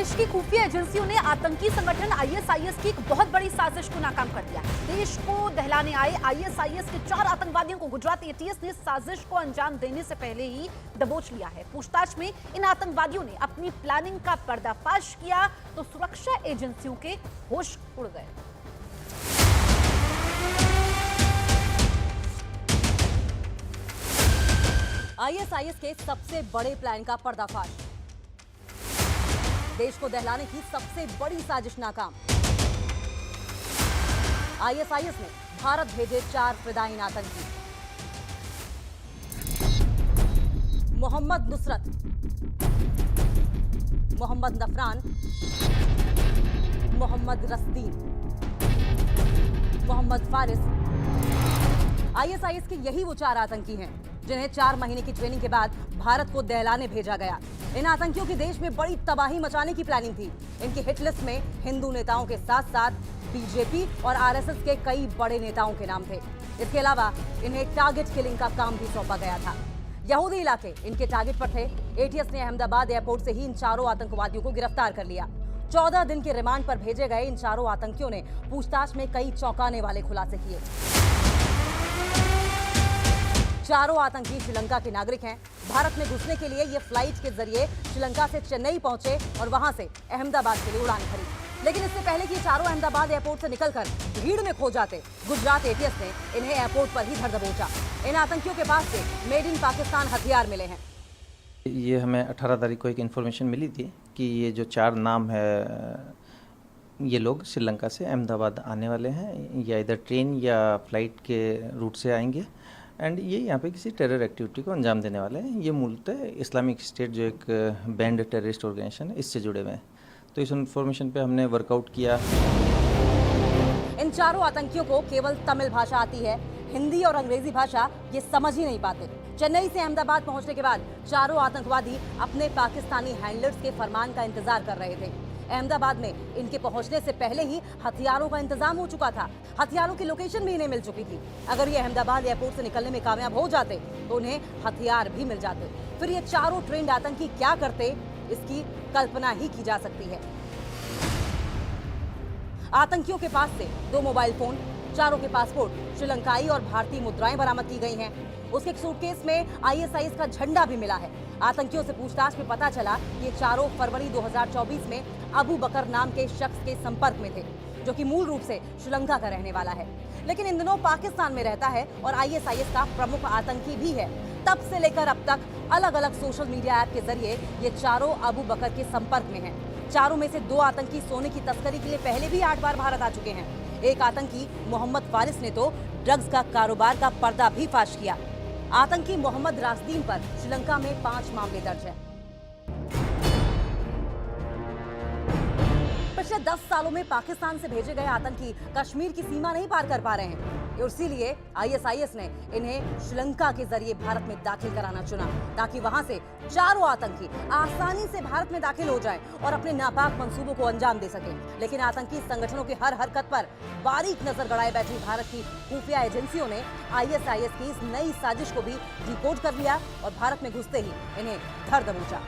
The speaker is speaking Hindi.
देश की खुफिया एजेंसियों ने आतंकी संगठन आईएसआईएस की एक बहुत बड़ी साजिश को नाकाम कर दिया। देश को दहलाने आए आईएसआईएस के 4 आतंकवादियों को गुजरात एटीएस ने साजिश को अंजाम देने से पहले ही दबोच लिया है। पूछताछ में इन आतंकवादियों ने अपनी प्लानिंग का पर्दाफाश किया तो सुरक्षा एजेंसियों के होश उड़ गए। आईएसआईएस के सबसे बड़े प्लान का पर्दाफाश, देश को दहलाने की सबसे बड़ी साजिश नाकाम। आईएसआईएस ने भारत भेजे 4 फिदायीन आतंकी, मोहम्मद नुसरत, मोहम्मद नफरान, मोहम्मद रसदीन, मोहम्मद फारिस। आईएसआईएस के यही वो 4 आतंकी हैं जिन्हें 4 महीने की ट्रेनिंग के बाद भारत को दहलाने भेजा गया। इन आतंकियों की देश में बड़ी तबाही मचाने की प्लानिंग थी। इनकी हिट लिस्ट में हिंदू नेताओं के साथ साथ बीजेपी और आरएसएस के कई बड़े नेताओं के नाम थे। इसके अलावा इन्हें टारगेट किलिंग का काम भी सौंपा गया था। यहूदी इलाके इनके टारगेट पर थे। एटीएस ने अहमदाबाद एयरपोर्ट से ही इन 4 आतंकवादियों को गिरफ्तार कर लिया। 14 दिन के रिमांड पर भेजे गए इन 4 आतंकियों ने पूछताछ में कई चौंकाने वाले खुलासे किए। 4 आतंकी श्रीलंका के नागरिक हैं। भारत में घुसने के लिए ये फ्लाइट के जरिए श्रीलंका से चेन्नई पहुंचे और वहां से अहमदाबाद के लिए उड़ान भरी। लेकिन इससे पहले कि 4 अहमदाबाद एयरपोर्ट से निकलकर भीड़ में खो जाते, गुजरात एटीएस ने इन्हें एयरपोर्ट पर ही धर दबोचा। इन आतंकियों के पास से मेड इन पाकिस्तान हथियार मिले हैं। ये हमें 18 तारीख को एक इन्फॉर्मेशन मिली थी कि ये जो 4 नाम है, ये लोग श्रीलंका से अहमदाबाद आने वाले हैं, या इधर ट्रेन या फ्लाइट के रूट से आएंगे एंड ये यहाँ पे किसी टेरर एक्टिविटी को अंजाम देने वाले हैं। ये मूलतः इस्लामिक स्टेट जो एक बैंड टेररिस्ट ऑर्गेनाइजेशन है, इससे जुड़े हुए हैं। तो इस इन्फॉर्मेशन पे हमने वर्कआउट किया। इन 4 आतंकियों को केवल तमिल भाषा आती है, हिंदी और अंग्रेजी भाषा ये समझ ही नहीं पाते। चेन्नई से अहमदाबाद पहुंचने के बाद 4 आतंकवादी अपने पाकिस्तानी हैंडलर्स के फरमान का इंतजार कर रहे थे। अहमदाबाद में इनके पहुंचने से पहले ही हथियारों का इंतजाम हो चुका था। हथियारों की लोकेशन भी इन्हें मिल चुकी थी। अगर ये अहमदाबाद एयरपोर्ट से निकलने में कामयाब हो जाते तो उन्हें हथियार भी मिल जाते। फिर ये 4 ट्रेंड आतंकी क्या करते, इसकी कल्पना ही की जा सकती है। आतंकियों के पास से 2 मोबाइल फोन, 4 के पासपोर्ट, श्रीलंकाई और भारतीय मुद्राएं बरामद की गई हैं। उसके एक सूटकेस में आईएसआईएस का झंडा भी मिला है। आतंकियों से पूछताछ में पता चला कि ये 4 फरवरी 2024 में अबू बकर नाम के शख्स के संपर्क में थे, जो कि मूल रूप से श्रीलंका का रहने वाला है, लेकिन इन दिनों पाकिस्तान में रहता है और आईएसआईएस का प्रमुख आतंकी भी है। तब से लेकर अब तक अलग अलग सोशल मीडिया ऐप के जरिए ये 4 अबू बकर के संपर्क में हैं। 4 में से 2 आतंकी सोने की तस्करी के लिए पहले भी 8 बार भारत आ चुके हैं। एक आतंकी मोहम्मद फारिस ने तो ड्रग्स का कारोबार का पर्दा भी फाश किया। आतंकी मोहम्मद रासदीन पर श्रीलंका में 5 मामले दर्ज हैं। पिछले 10 सालों में पाकिस्तान से भेजे गए आतंकी कश्मीर की सीमा नहीं पार कर पा रहे हैं। इसीलिए आईएसआईएस ने इन्हें श्रीलंका के जरिए भारत में दाखिल कराना चुना, ताकि वहां से 4 आतंकी आसानी से भारत में दाखिल हो जाएं और अपने नापाक मंसूबों को अंजाम दे सकें। लेकिन आतंकी संगठनों की हर हरकत पर बारीक नजर गड़ाए बैठी भारत की खुफिया एजेंसियों ने आईएसआईएस की इस नई साजिश को भी डिकोड कर लिया और भारत में घुसते ही इन्हें धर दबोचा।